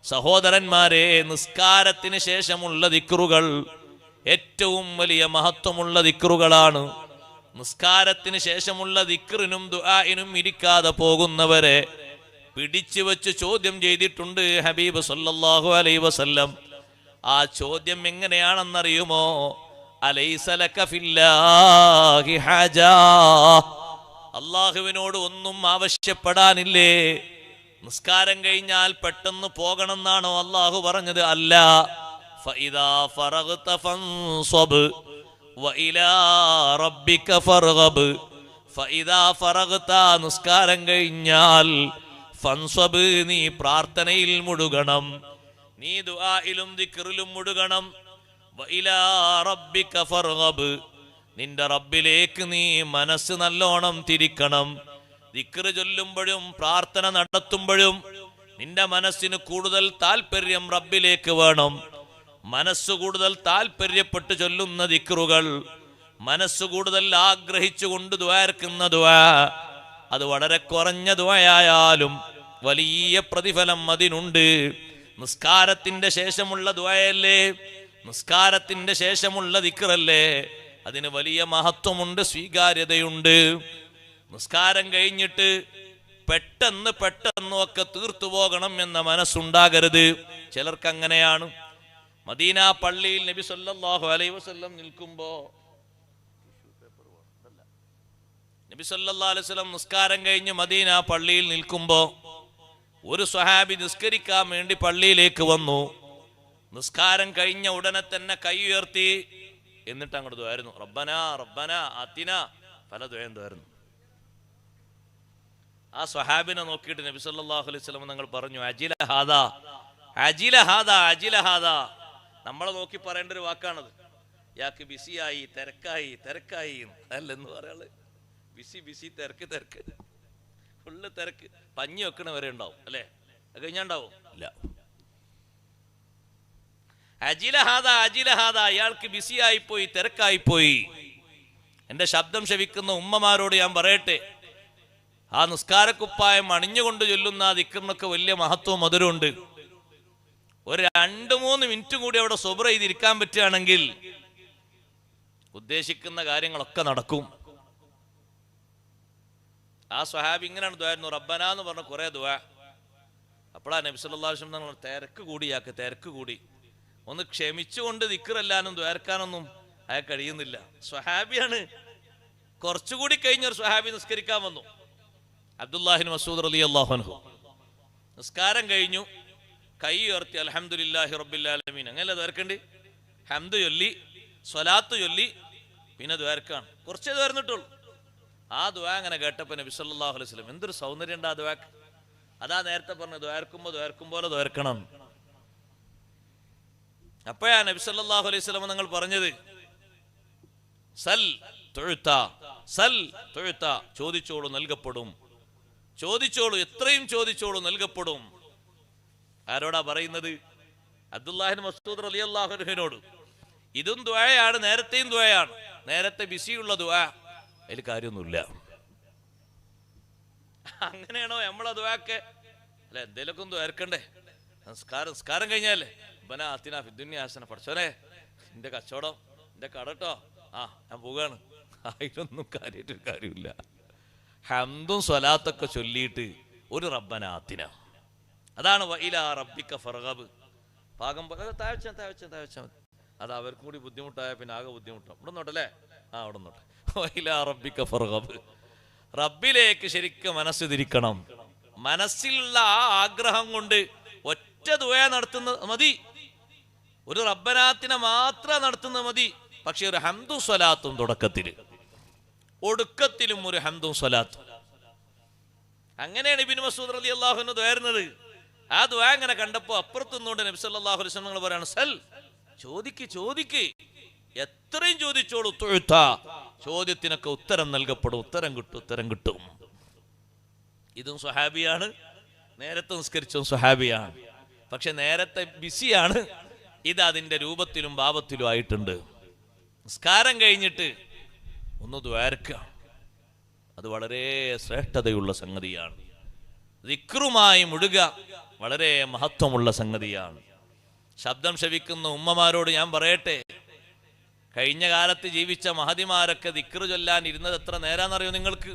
സഹോദരന്മാരെ, നിസ്കാരത്തിന് ശേഷമുള്ള ദിക്റുകൾ ഏറ്റവും വലിയ മഹത്വമുള്ള ദിക്റുകളാണ്. നിസ്കാരത്തിന് ശേഷമുള്ള ദിക്റിനും ദുആഇനും ഇരിക്കാതെ പോകുന്നവരെ പിടിച്ചു വെച്ച് ചോദ്യം ചെയ്തിട്ടുണ്ട് ഹബീബ് സല്ലല്ലാഹു അലൈഹി വസല്ലം. ആ ചോദ്യം എങ്ങനെയാണെന്നറിയുമോ? അലൈസ ലക ഫില്ലാഹി ഹാജാ, അല്ലാഹുവിനോട് ഒന്നും ആവശ്യപ്പെടാനില്ലേ? നിസ്കാരം കഴിഞ്ഞാൽ പെട്ടെന്ന് പോകണമെന്നാണോ അല്ലാഹു പറഞ്ഞത്? അല്ല. ഫഇദാ ഫറഗ്ത ഫൻസബ് വഇലാ റബ്ബിക ഫർഗബ്. ഫഇദാ ഫറഗ്ത, നിസ്കാരം കഴിഞ്ഞാൽ, ഫൻസബ്, നീ പ്രാർത്ഥനയിൽ മുഴുകണം, നീ ദുആയിലും ദിക്റിലും മുഴുകണം. വഇലാ റബ്ബിക ഫർഗബ്, നിന്റെ റബ്ബിലേക്ക് നീ മനസ്സ് നല്ലോണം തിരിക്കണം. ദിക്ർ ചൊല്ലുമ്പോഴും പ്രാർത്ഥന നടത്തുമ്പോഴും നിന്റെ മനസ്സിന് കൂടുതൽ താല്പര്യം റബ്ബിലേക്ക് വേണം. മനസ്സ് കൂടുതൽ താല്പര്യപ്പെട്ട് ചൊല്ലുന്ന ദിക്റുകൾ, മനസ്സ് കൂടുതൽ ആഗ്രഹിച്ചുകൊണ്ട് ദുആർക്കുന്ന ദുആ, അത് വളരെ കുറഞ്ഞ ദുആയായാലും വലിയ പ്രതിഫലം അതിനുണ്ട്. നിസ്കാരത്തിന്റെ ശേഷമുള്ള ദുആയല്ലേ, നിസ്കാരത്തിന്റെ ശേഷമുള്ള ദിക്റല്ലേ, അതിന് വലിയ മഹത്വമുണ്ട്, സ്വീകാര്യതയുണ്ട്. നിസ്കാരം കഴിഞ്ഞിട്ട് പെട്ടെന്ന് ഒക്കെ തീർത്തു പോകണം എന്ന മനസ്സുണ്ടാകരുത്. ചിലർക്ക് അങ്ങനെയാണ്. മദീന പള്ളിയിൽ നബി സല്ലല്ലാഹു അലൈഹി വസല്ലം നിൽക്കുമ്പോ, നബി സല്ലല്ലാഹു അലൈഹി വസല്ലം നിസ്കാരം കഴിഞ്ഞ് മദീന പള്ളിയിൽ നിൽക്കുമ്പോ ഒരു സ്വഹാബി നിസ്കരിക്കാൻ വേണ്ടി പള്ളിയിലേക്ക് വന്നു. നിസ്കാരം കഴിഞ്ഞ ഉടനെ തന്നെ കൈ ഉയർത്തി, എന്നിട്ട് അങ്ങോട്ട് ദുആയിരുന്നു, റബ്ബനാ റബ്ബനാ ആതിനാ, പല ദുആയും ദുആയിരുന്നു. ആ സ്വഹാബിനെ നോക്കിയിട്ട് നബി സല്ലല്ലാഹു അലൈഹി വസല്ലം തങ്ങൾ പറഞ്ഞു, അജില ഹാദാ അജില ഹാദാ അജില ഹാദാ. നമ്മളെ നോക്കി പറയേണ്ട ഒരു വാക്കാണത്. യാക്ക് ബിസിയായി, തിരക്കായി അല്ലെന്ന് പറയാള്. ബിസി തിരക്ക് ഫുള്ള് തിരക്ക്. പഞ്ഞി വെക്കണ വരെ ഉണ്ടാവും അല്ലേ? അത് കഴിഞ്ഞാണ്ടാവും ഇല്ല. അജില ഹാദാ, അയാൾക്ക് ബിസിയായിപ്പോയി, തിരക്കായിപ്പോയി. എന്റെ ശബ്ദം ശവിക്കുന്ന ഉമ്മമാരോട് ഞാൻ പറയട്ടെ, ആ നിസ്കാരക്കുപ്പായം അണിഞ്ഞുകൊണ്ട് ചൊല്ലുന്ന ആ ദിക്റിനൊക്കെ വലിയ മഹത്വവും മധുരമുണ്ട്. ഒരു 2-3 മിനിറ്റ് കൂടി അവിടെ സബർ ചെയ്തിരിക്കാൻ പറ്റുകയാണെങ്കിൽ ഉദ്ദേശിക്കുന്ന കാര്യങ്ങളൊക്കെ നടക്കും. ആ സ്വഹാബി ഇങ്ങനെയാണ് ദുആയിരുന്നു, റബ്ബനാ എന്ന് പറഞ്ഞ കുറെ ദുആ. അപ്പോഴാ നബി സല്ലല്ലാഹു അലൈഹി വസല്ലം തിരക്ക് കൂടി ഒന്ന് ക്ഷമിച്ചുകൊണ്ട് ദിക്റല്ലാനും ദ്വാരക്കാനൊന്നും അയാൾ കഴിയുന്നില്ല. സ്വഹാബിയാണ്. കുറച്ചുകൂടി കഴിഞ്ഞൊരു സ്വഹാബി നിസ്കരിക്കാൻ വന്നു, അബ്ദുല്ലാഹിബ്നു മസ്ഊദ് റളിയല്ലാഹു അൻഹു. നിസ്കാരം കഴിഞ്ഞു, കൈ ഉയർത്തി, അൽഹംദുലില്ലാഹി റബ്ബിൽ ആലമീൻ, അങ്ങനെയല്ല ദ്വാരക്കണ്ട്. ഹംദ് ചൊല്ലി, സ്വലാത്ത് ചൊല്ലി, പിന്നെ ദ്വാരക്കാണ്. കുറച്ചേ ദ്വാരന്നിട്ടുള്ളൂ. ആ ദുആ അങ്ങനെ കേട്ടപ്പോൾ നബി സല്ലല്ലാഹു അലൈഹി വസല്ലം, എന്തൊരു സൗന്ദര്യം ഉണ്ട് ആ ദുആക്ക്. അതാ നേരത്തെ പറഞ്ഞു, ദ്വാരക്കും പോലെ ദ്വാരക്കണം. അപ്പോഴാ നബി സല്ലല്ലാഹു അലൈഹി വസല്ലം നിങ്ങൾ പറഞ്ഞത്, സൽ തുഅത, ചോദിച്ചോളൂ നൽകപ്പെടും, ചോദിച്ചോളൂ, എത്രയും ചോദിച്ചോളൂ നൽകപ്പെടും. ആരോടാ പറയുന്നത്? അബ്ദുല്ലാഹിബ്നു മസ്ഊദ് റളിയല്ലാഹു അൻഹുവിനോട്. ഇതും ദുആയാണ്, നേരത്തെയും ദുആയാണ്. നേരത്തെ ബിസിയുള്ള ദുആ, അതിൽ കാര്യമൊന്നുമില്ല. അങ്ങനെയാണോ നമ്മളെ ദുആക്കെ? അല്ല, എന്തേലൊക്കെ ഒന്ന് ദ്വാരക്കണ്ടേ? നിസ്കാരം കഴിഞ്ഞാലേ റബ്ബനാ ആതിനാ ഫിദ്ദുനിയ ഹസന, പഠിച്ചോനെ എന്റെ കച്ചവടം, എന്റെ കടട്ടോ, ഞാൻ പോവുകയാണ്. അതിനൊന്നും കാര്യമില്ല. ഹംദും സ്വലാത്തൊക്കെ ചൊല്ലിയിട്ട് ഒരു റബ്ബനാ ആതിനാ, അതാണ് വഇലാ റബ്ബിക ഫർഗബ്. പാകം പോലെ താഴ്ച. അത് അവർക്കും കൂടി ബുദ്ധിമുട്ടായ പിന്നെ ആകെ ബുദ്ധിമുട്ടാവും. ഇവിടെ നോട്ടല്ലേ? അവിടെ നോട്ടെ. വഇലാ റബ്ബിക ഫർഗബ്, റബ്ബിലേക്ക് ശരിക്കും മനസ്സ് തിരിക്കണം. മനസ്സിലുള്ള ആ ആഗ്രഹം കൊണ്ട് ഒറ്റ ദുആ നടത്തുന്നത് മതി, ഒരു റബ്ബനാത്തിനെ മാത്രം നടത്തുന്നത് മതി. പക്ഷെ ഒരു ഹംദും സ്വലാത്തും തുടക്കത്തില്, ഒടുക്കത്തിലും ഒരു ഹംദും സ്വലാത്തും. അങ്ങനെയാണ് ഇബ്നു മസ്ഊദ് റളിയല്ലാഹു അൻഹു ദുആയിരുന്നത്. ആ ദുആ അങ്ങനെ കണ്ടപ്പോ അപ്പുറത്ത് നിന്നുകൊണ്ട് നബി സല്ലല്ലാഹു അലൈഹി വസല്ലം പറയാണ്, സൽ, ചോദിക്ക്, എത്രയും ചോദിച്ചോളൂ, തുഅത, ചോദ്യത്തിനൊക്കെ ഉത്തരം നൽകപ്പെടും, ഉത്തരം കിട്ടും. ഇതും സ്വഹാബിയാണ്, നേരത്തെ നിസ്കരിച്ചും സ്വഹാബിയാണ്. പക്ഷെ നേരത്തെ ബിസിയാണ്, ഇത് അതിന്റെ രൂപത്തിലും ഭാവത്തിലും ആയിട്ടുണ്ട്. നിസ്കാരം കഴിഞ്ഞിട്ട് ഒന്ന് ദ്വാരക്കുക, അത് വളരെ ശ്രേഷ്ഠതയുള്ള സംഗതിയാണ്. ദിക്റുമായി മുഴുക വളരെ മഹത്വമുള്ള സംഗതിയാണ്. ശബ്ദം ശവിക്കുന്ന ഉമ്മമാരോട് ഞാൻ പറയട്ടെ, കഴിഞ്ഞ കാലത്ത് ജീവിച്ച മഹതിമാരൊക്കെ ദിക്റ് ചൊല്ലാൻ ഇരുന്നത് എത്ര നേരാന്നറിയോ നിങ്ങൾക്ക്?